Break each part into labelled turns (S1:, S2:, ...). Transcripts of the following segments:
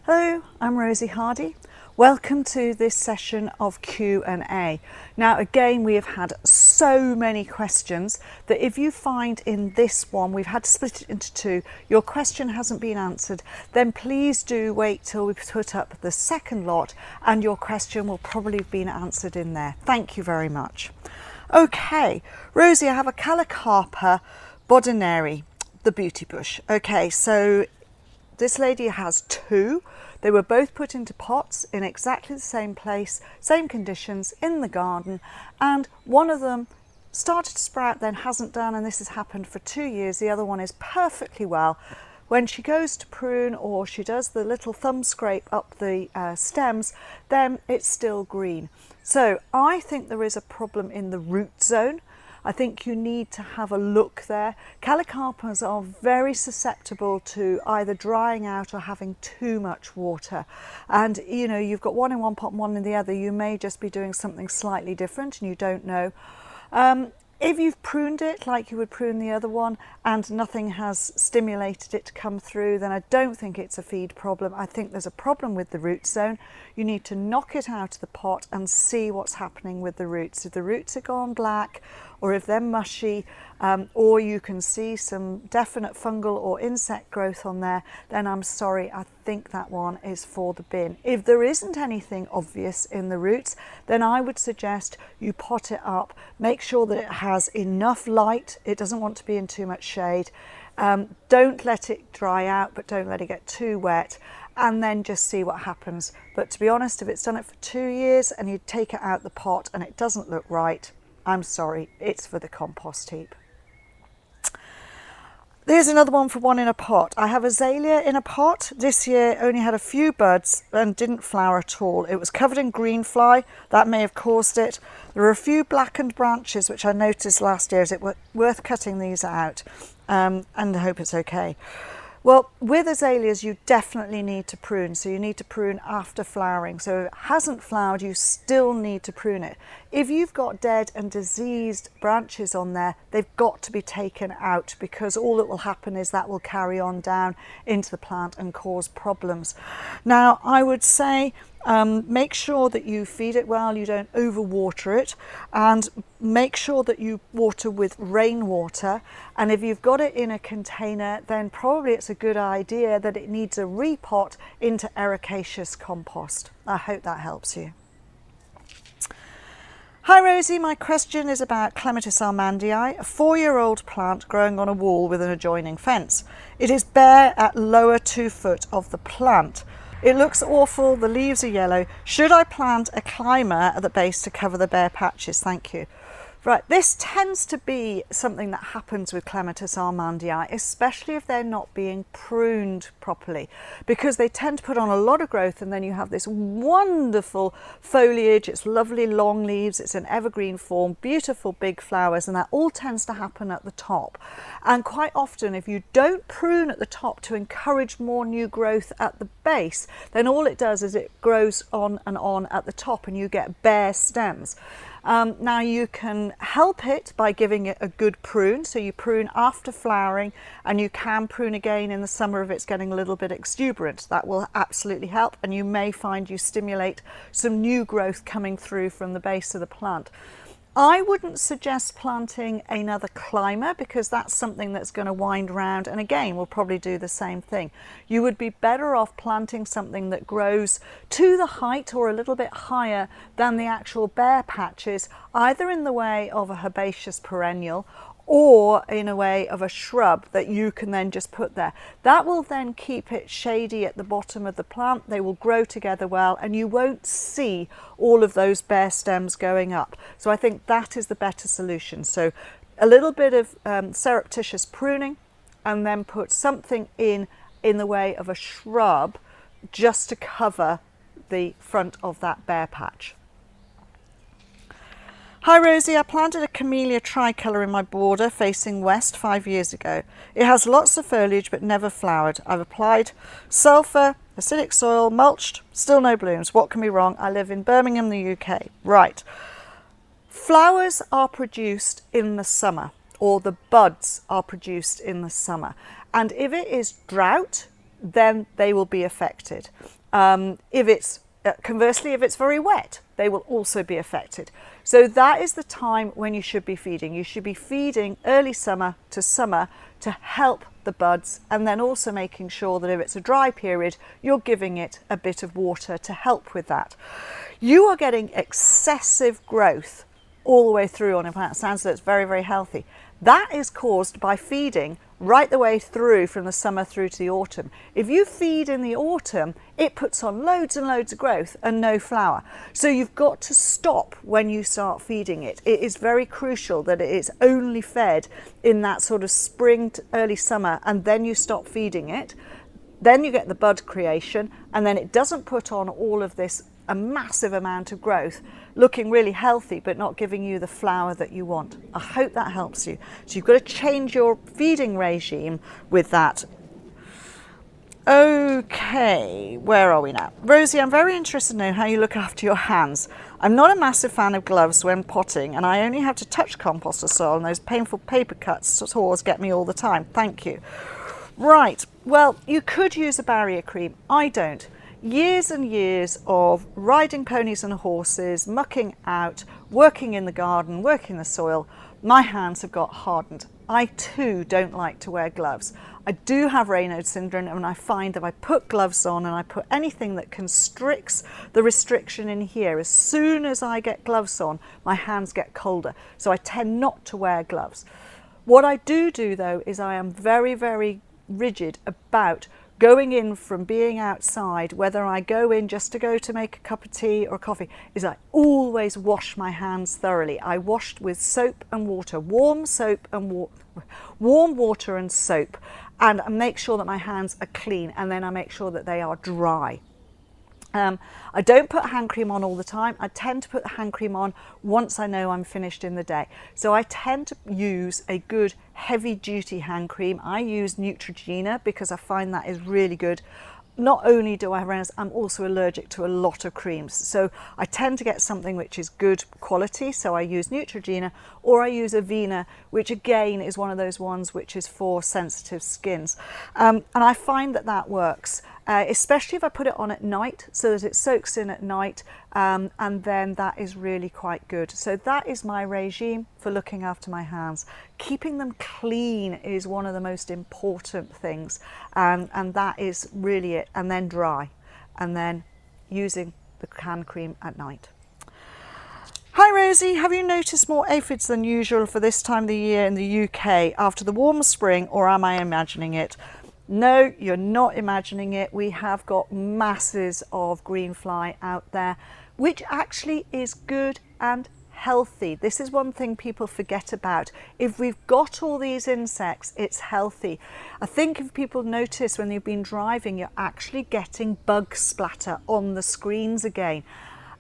S1: Hello, I'm Rosie Hardy. Welcome to this session of Q&A. Now again, we have had so many questions that if you find in this one, we've had to split it into two, your question hasn't been answered, then please do wait till we put up the second lot and your question will probably have been answered in there. Thank you very much. Okay, Rosie, I have a Calathea bodineri, the beauty bush. Okay, so this lady has two. They were both put into pots in exactly the same place, same conditions in the garden, and one of them started to sprout, then hasn't done, and this has happened for 2 years. The other one is perfectly well. When she goes to prune or she does the little thumb scrape up the stems, then it's still green. So I think there is a problem in the root zone. I think you need to have a look there. Calatheas are very susceptible to either drying out or having too much water. And you know, you've got one in one pot and one in the other. You may just be doing something slightly different and you don't know. If you've pruned it like you would prune the other one and nothing has stimulated it to come through, then I don't think it's a feed problem. I think there's a problem with the root zone. You need to knock it out of the pot and see what's happening with the roots. If the roots are gone black or if they're mushy, or you can see some definite fungal or insect growth on there, then I'm sorry, I think that one is for the bin. If there isn't anything obvious in the roots, then I would suggest you pot it up, make sure that it has enough light, it doesn't want to be in too much shade. Don't let it dry out, but don't let it get too wet, and then just see what happens. But to be honest, if it's done it for 2 years and you take it out the pot and it doesn't look right, I'm sorry, it's for the compost heap. There's another one for one in a pot. I have azalea in a pot. This year only had a few buds and didn't flower at all. It was covered in green fly. That may have caused it. There are a few blackened branches which I noticed last year. Is it worth cutting these out? And I hope it's okay. Well, with azaleas, you definitely need to prune. So you need to prune after flowering. So if it hasn't flowered, you still need to prune it. If you've got dead and diseased branches on there, they've got to be taken out, because all that will happen is that will carry on down into the plant and cause problems. Now, I would say make sure that you feed it well, you don't overwater it, and make sure that you water with rainwater. And if you've got it in a container, then probably it's a good idea that it needs a repot into ericaceous compost. I hope that helps you. Hi Rosie, my question is about Clematis armandii, a 4-year-old plant growing on a wall with an adjoining fence. It is bare at lower 2 foot of the plant. It looks awful, the leaves are yellow. Should I plant a climber at the base to cover the bare patches? Thank you. Right, this tends to be something that happens with Clematis armandii, especially if they're not being pruned properly, because they tend to put on a lot of growth and then you have this wonderful foliage. It's lovely long leaves, it's an evergreen form, beautiful big flowers, and that all tends to happen at the top. And quite often, if you don't prune at the top to encourage more new growth at the base, then all it does is it grows on and on at the top and you get bare stems. Now you can help it by giving it a good prune. So you prune after flowering, and you can prune again in the summer if it's getting a little bit exuberant. That will absolutely help, and you may find you stimulate some new growth coming through from the base of the plant. I wouldn't suggest planting another climber, because that's something that's going to wind round, and again we'll probably do the same thing. You would be better off planting something that grows to the height or a little bit higher than the actual bare patches, either in the way of a herbaceous perennial or in a way of a shrub that you can then just put there. That will then keep it shady at the bottom of the plant. They will grow together well and you won't see all of those bare stems going up. So I think that is the better solution. So a little bit of surreptitious pruning, and then put something in the way of a shrub just to cover the front of that bare patch. Hi Rosie, I planted a camellia tricolour in my border facing west 5 years ago. It has lots of foliage but never flowered. I've applied sulphur, acidic soil, mulched, still no blooms. What can be wrong? I live in Birmingham, the UK. Right. Flowers are produced in the summer, or the buds are produced in the summer. And if it is drought, then they will be affected. Conversely, if it's very wet, they will also be affected. So that is the time when you should be feeding. You should be feeding early summer to help the buds, and then also making sure that if it's a dry period, you're giving it a bit of water to help with that. You are getting excessive growth all the way through on a plant. It sounds like it's very, very healthy. That is caused by feeding right the way through from the summer through to the autumn. If you feed in the autumn, it puts on loads and loads of growth and no flower. So you've got to stop when you start feeding it. It is very crucial that it is only fed in that sort of spring to early summer, and then you stop feeding it. Then you get the bud creation, and then it doesn't put on all of this a massive amount of growth, looking really healthy but not giving you the flower that you want. I hope that helps you. So you've got to change your feeding regime with that. Okay, where are we now? Rosie, I'm very interested to know how you look after your hands. I'm not a massive fan of gloves when potting, and I only have to touch compost or soil, and those painful paper cuts sores get me all the time. Thank you. Right, well, you could use a barrier cream. I don't. Years and years of riding ponies and horses, mucking out, working in the garden, working the soil, my hands have got hardened. I too don't like to wear gloves. I do have Raynaud's syndrome, and I find that I put gloves on and I put anything that constricts the restriction in here. As soon as I get gloves on, my hands get colder. So I tend not to wear gloves. What I do though is I am very, very rigid about going in from being outside, whether I go in just to go to make a cup of tea or coffee, is I always wash my hands thoroughly. I washed with soap and water, warm water and soap, and I make sure that my hands are clean, and then I make sure that they are dry. I don't put hand cream on all the time. I tend to put the hand cream on once I know I'm finished in the day. So I tend to use a good heavy duty hand cream. I use Neutrogena because I find that is really good. Not only do I have rhinos, I'm also allergic to a lot of creams. So I tend to get something which is good quality. So I use Neutrogena, or I use Avena, which again is one of those ones which is for sensitive skins. And I find that that works, especially if I put it on at night so that it soaks in at night. And then that is really quite good. So that is my regime for looking after my hands. Keeping them clean is one of the most important things, and that is really it. And then dry, and then using the hand cream at night. Hi Rosie, have you noticed more aphids than usual for this time of the year in the UK after the warm spring, or am I imagining it? No, you're not imagining it. We have got masses of greenfly out there, which actually is good and healthy. This is one thing people forget about. If we've got all these insects, it's healthy. I think if people notice when you've been driving, you're actually getting bug splatter on the screens again.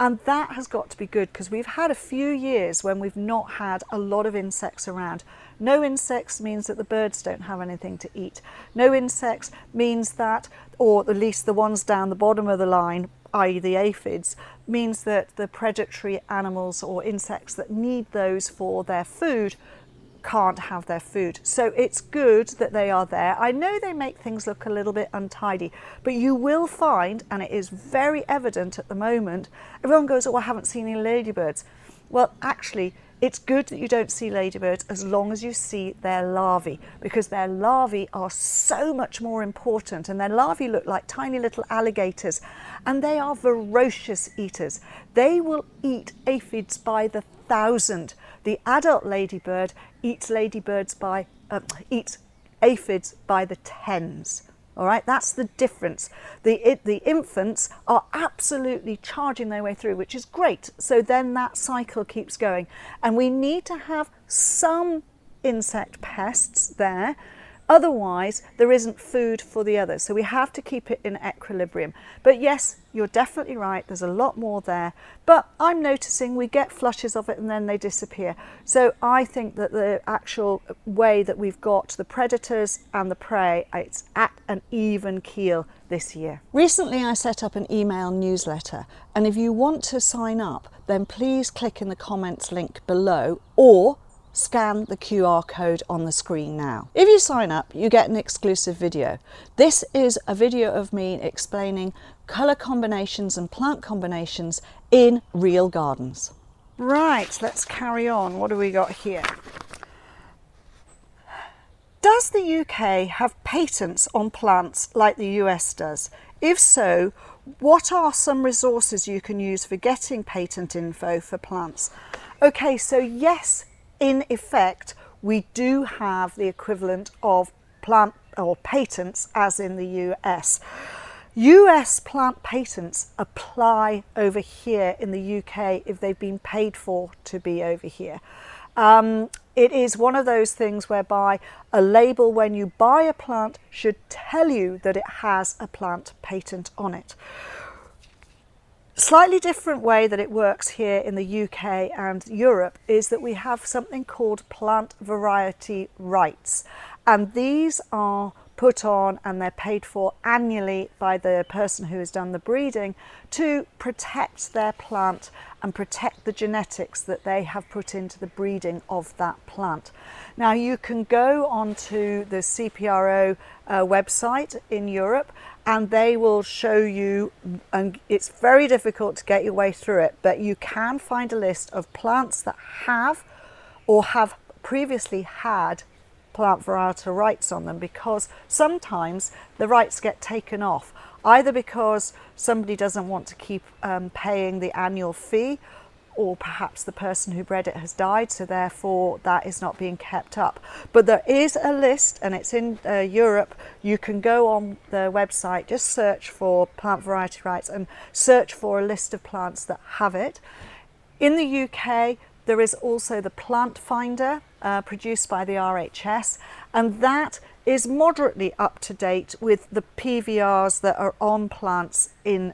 S1: And that has got to be good, because we've had a few years when we've not had a lot of insects around. No insects means that the birds don't have anything to eat. No insects means that, or at least the ones down the bottom of the line, i.e. the aphids, means that the predatory animals or insects that need those for their food can't have their food. So it's good that they are there. I know they make things look a little bit untidy, but you will find, and it is very evident at the moment, everyone goes, oh, I haven't seen any ladybirds. Well, actually, it's good that you don't see ladybirds as long as you see their larvae, because their larvae are so much more important, and their larvae look like tiny little alligators, and they are ferocious eaters. They will eat aphids by the thousand. The adult ladybird eats aphids by the tens. All right, that's the difference. The infants are absolutely charging their way through, which is great. So then that cycle keeps going. And we need to have some insect pests there. Otherwise, there isn't food for the others. So we have to keep it in equilibrium. But yes, you're definitely right. There's a lot more there. But I'm noticing we get flushes of it and then they disappear. So I think that the actual way that we've got the predators and the prey, it's at an even keel this year. Recently, I set up an email newsletter. And if you want to sign up, then please click in the comments link below, or scan the QR code on the screen now. If you sign up, you get an exclusive video. This is a video of me explaining colour combinations and plant combinations in real gardens. Right, let's carry on. What do we got here? Does the UK have patents on plants like the US does? If so, what are some resources you can use for getting patent info for plants? Okay, so yes, in effect, we do have the equivalent of plant or patents as in the US. US plant patents apply over here in the UK if they've been paid for to be over here. It is one of those things whereby a label when you buy a plant should tell you that it has a plant patent on it. Slightly different way that it works here in the UK and Europe is that we have something called plant variety rights, and these are put on and they're paid for annually by the person who has done the breeding to protect their plant and protect the genetics that they have put into the breeding of that plant. Now you can go onto the CPRO website in Europe and they will show you, and it's very difficult to get your way through it, but you can find a list of plants that have or have previously had plant variety rights on them, because sometimes the rights get taken off, either because somebody doesn't want to keep paying the annual fee, or perhaps the person who bred it has died, so therefore that is not being kept up. But there is a list, and it's in Europe. You can go on the website, just search for plant variety rights and search for a list of plants that have it. In the UK, there is also the Plant Finder produced by the RHS, and that is moderately up to date with the PVRs that are on plants in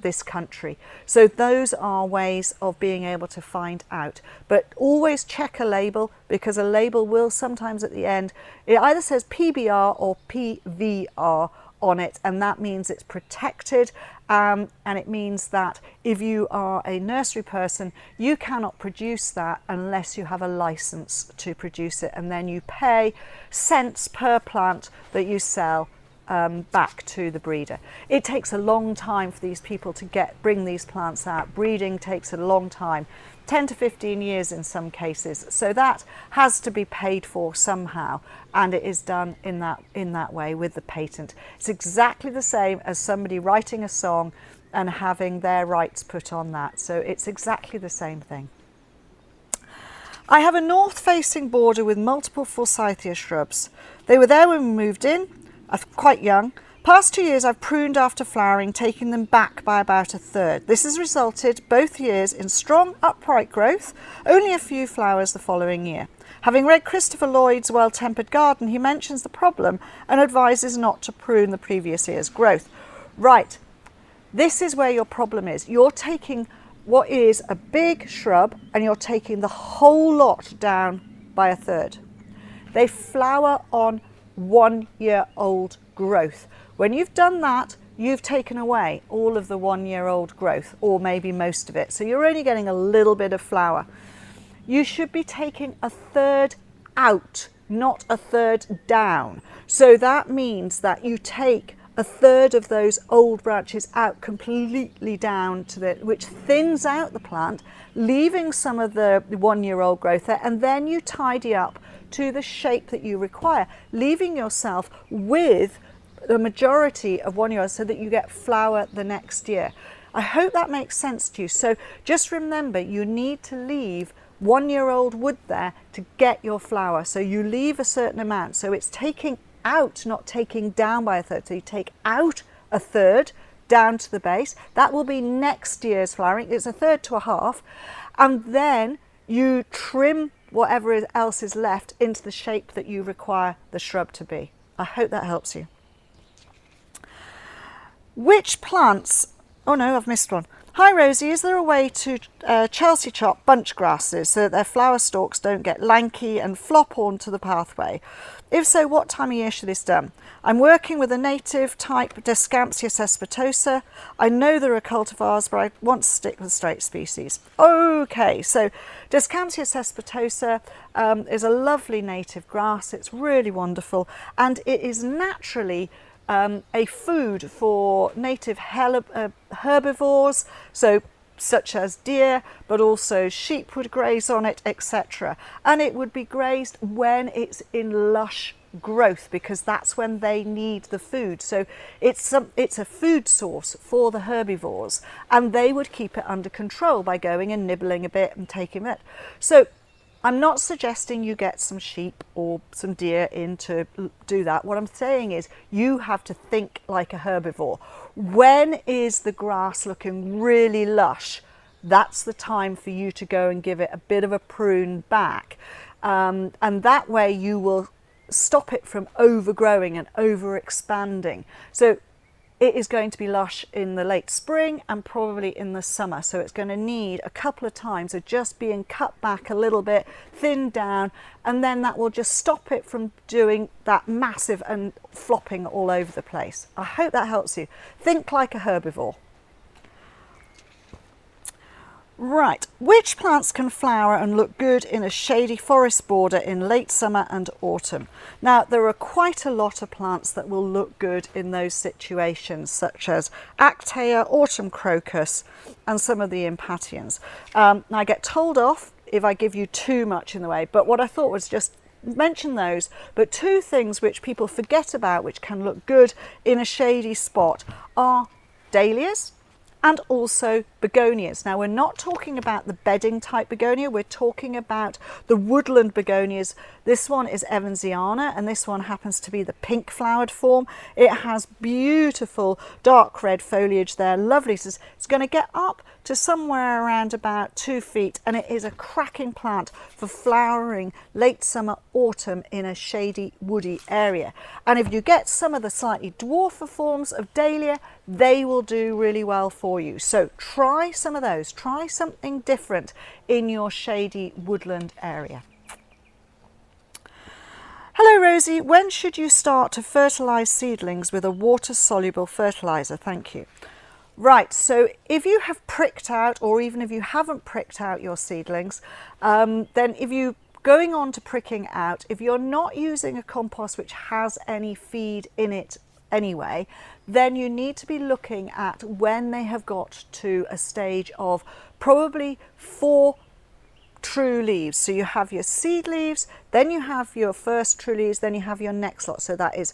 S1: this country. So those are ways of being able to find out. But always check a label, because a label will sometimes at the end, it either says PBR or PVR on it, and that means it's protected, and it means that if you are a nursery person, you cannot produce that unless you have a license to produce it, and then you pay cents per plant that you sell back to the breeder. It takes a long time for these people to bring these plants out. Breeding takes a long time, 10 to 15 years in some cases. So that has to be paid for somehow, and it is done in that way with the patent. It's exactly the same as somebody writing a song and having their rights put on that. So it's exactly the same thing. I have a north-facing border with multiple forsythia shrubs. They were there when we moved in. I'm quite young. Past 2 years I've pruned after flowering, taking them back by about a third. This has resulted both years in strong upright growth, only a few flowers the following year. Having read Christopher Lloyd's Well-Tempered Garden, he mentions the problem and advises not to prune the previous year's growth. Right, this is where your problem is. You're taking what is a big shrub and you're taking the whole lot down by a third. They flower on 1 year old growth. When you've done that, you've taken away all of the 1 year old growth, or maybe most of it. So you're only getting a little bit of flower. You should be taking a third out, not a third down. So that means that you take a third of those old branches out completely down to which thins out the plant, leaving some of the 1 year old growth there, and then you tidy up to the shape that you require, leaving yourself with the majority of 1 year old so that you get flower the next year. I hope that makes sense to you. So just remember, you need to leave 1 year old wood there to get your flower. So you leave a certain amount. So it's taking out, not taking down by a third. So you take out a third down to the base. That will be next year's flowering. It's a third to a half. And then you trim whatever else is left into the shape that you require the shrub to be. I hope that helps you. Which plants, oh no, I've missed one. Hi Rosie, is there a way to Chelsea chop bunch grasses so that their flower stalks don't get lanky and flop onto the pathway? If so, what time of year should this done? I'm working with a native type Descampsia cespitosa. I know there are cultivars, but I want to stick with straight species. Okay, so Descampsia cespitosa is a lovely native grass. It's really wonderful, and it is naturally a food for native herbivores, so such as deer, but also sheep would graze on it, etc. And it would be grazed when it's in lush growth, because that's when they need the food. So it's a food source for the herbivores, and they would keep it under control by going and nibbling a bit and taking it. So I'm not suggesting you get some sheep or some deer in to do that. What I'm saying is you have to think like a herbivore. When is the grass looking really lush? That's the time for you to go and give it a bit of a prune back. And that way you will stop it from overgrowing and overexpanding. So it is going to be lush in the late spring and probably in the summer. So it's going to need a couple of times of just being cut back a little bit, thinned down, and then that will just stop it from doing that massive and flopping all over the place. I hope that helps you. Think like a herbivore. Right, which plants can flower and look good in a shady forest border in late summer and autumn? Now, there are quite a lot of plants that will look good in those situations, such as Calathea, autumn crocus, and some of the impatiens. I get told off if I give you too much in the way, but what I thought was just mention those. But two things which people forget about which can look good in a shady spot are dahlias and also begonias. Now, we're not talking about the bedding type begonia, we're talking about the woodland begonias. This one is Evansiana, and this one happens to be the pink flowered form. It has beautiful dark red foliage there, lovely. So it's going to get up to somewhere around about 2 feet, and it is a cracking plant for flowering late summer, autumn in a shady, woody area. And if you get some of the slightly dwarfer forms of dahlia, they will do really well for you. So try some of those, try something different in your shady woodland area. Hello Rosie, when should you start to fertilize seedlings with a water-soluble fertilizer? Thank you. Right, so if you have pricked out, or even if you haven't pricked out your seedlings, then if you going on to pricking out, if you're not using a compost which has any feed in it anyway, then you need to be looking at when they have got to a stage of probably 4 true leaves. So you have your seed leaves, then you have your first true leaves, then you have your next lot. So that is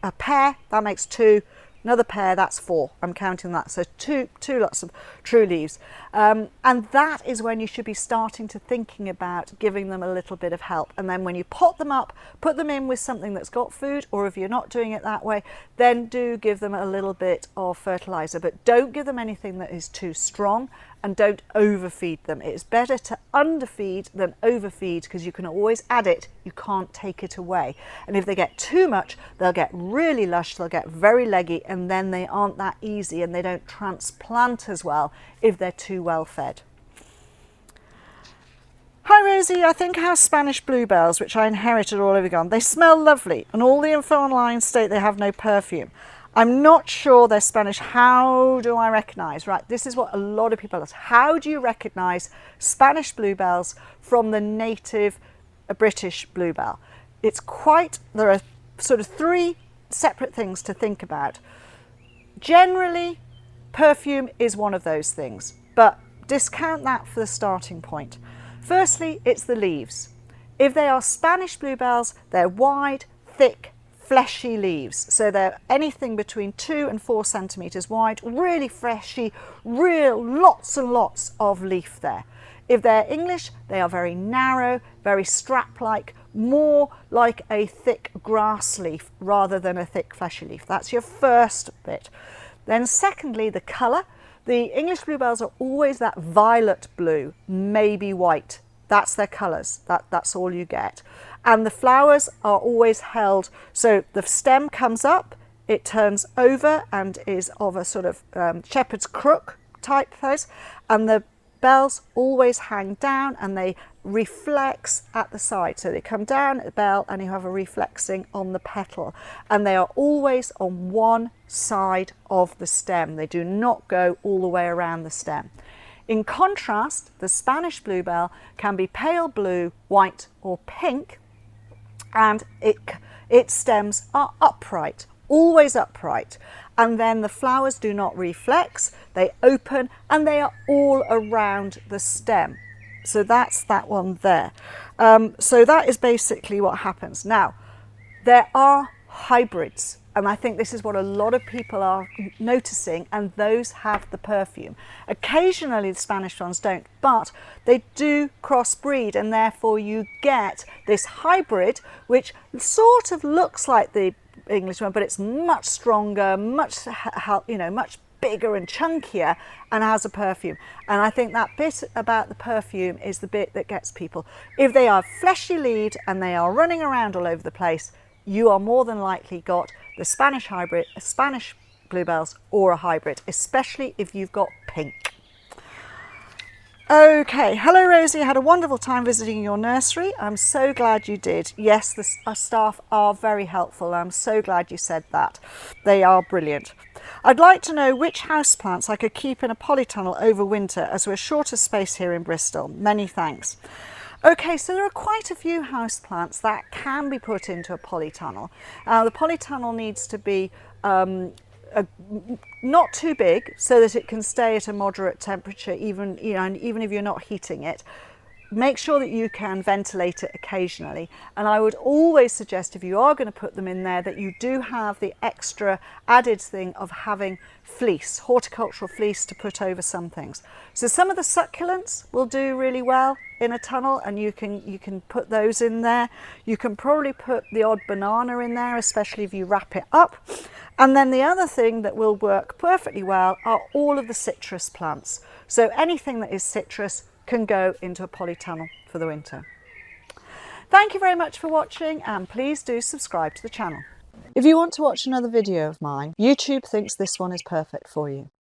S1: a pair, that makes 2, another pair, that's 4. I'm counting that. So two lots of true leaves. And that is when you should be starting to thinking about giving them a little bit of help. And then when you pot them up, put them in with something that's got food, or if you're not doing it that way, then do give them a little bit of fertilizer, but don't give them anything that is too strong, and don't overfeed them. It's better to underfeed than overfeed, because you can always add it, you can't take it away. And if they get too much, they'll get really lush, they'll get very leggy, and then they aren't that easy and they don't transplant as well if they're too well fed. Hi Rosie, I think I have Spanish bluebells, which I inherited all over gone. They smell lovely, and all the info online state they have no perfume. I'm not sure they're Spanish. How do I recognise? Right, this is what a lot of people ask. How do you recognise Spanish bluebells from the native British bluebell? There are sort of 3 separate things to think about. Generally, perfume is one of those things, but discount that for the starting point. Firstly, it's the leaves. If they are Spanish bluebells, they're wide, thick, fleshy leaves. So they're anything between 2 and 4 centimetres wide, really fleshy, lots and lots of leaf there. If they're English, they are very narrow, very strap-like, more like a thick grass leaf rather than a thick fleshy leaf. That's your first bit. Then secondly, the colour. The English bluebells are always that violet blue, maybe white. That's their colours. That's all you get. And the flowers are always held, so the stem comes up, it turns over and is of a sort of shepherd's crook type those, and the bells always hang down and they reflex at the side. So they come down at the bell and you have a reflexing on the petal, and they are always on one side of the stem. They do not go all the way around the stem. In contrast, the Spanish bluebell can be pale blue, white or pink, and its stems are upright, always upright, and then the flowers do not reflex, they open and they are all around the stem. So that's that one there. So that is basically what happens. Now, there are hybrids, and I think this is what a lot of people are noticing, and those have the perfume. Occasionally the Spanish ones don't, but they do crossbreed, and therefore you get this hybrid which sort of looks like the English one, but it's much stronger, much bigger and chunkier, and has a perfume. And I think that bit about the perfume is the bit that gets people. If they are fleshy leaved and they are running around all over the place, you are more than likely got the Spanish hybrid, Spanish bluebells, or a hybrid, especially if you've got pink. Okay, hello Rosie, I had a wonderful time visiting your nursery. I'm so glad you did. Yes, our staff are very helpful. I'm so glad you said that. They are brilliant. I'd like to know which houseplants I could keep in a polytunnel over winter, as we're short of space here in Bristol. Many thanks. Okay, so there are quite a few houseplants that can be put into a polytunnel. The polytunnel needs to be not too big so that it can stay at a moderate temperature, even if you're not heating it. Make sure that you can ventilate it occasionally, and I would always suggest, if you are going to put them in there, that you do have the extra added thing of having fleece, horticultural fleece, to put over some things. So some of the succulents will do really well in a tunnel, and you can put those in there. You can probably put the odd banana in there, especially if you wrap it up. And then the other thing that will work perfectly well are all of the citrus plants. So anything that is citrus can go into a polytunnel for the winter. Thank you very much for watching, and please do subscribe to the channel. If you want to watch another video of mine, YouTube thinks this one is perfect for you.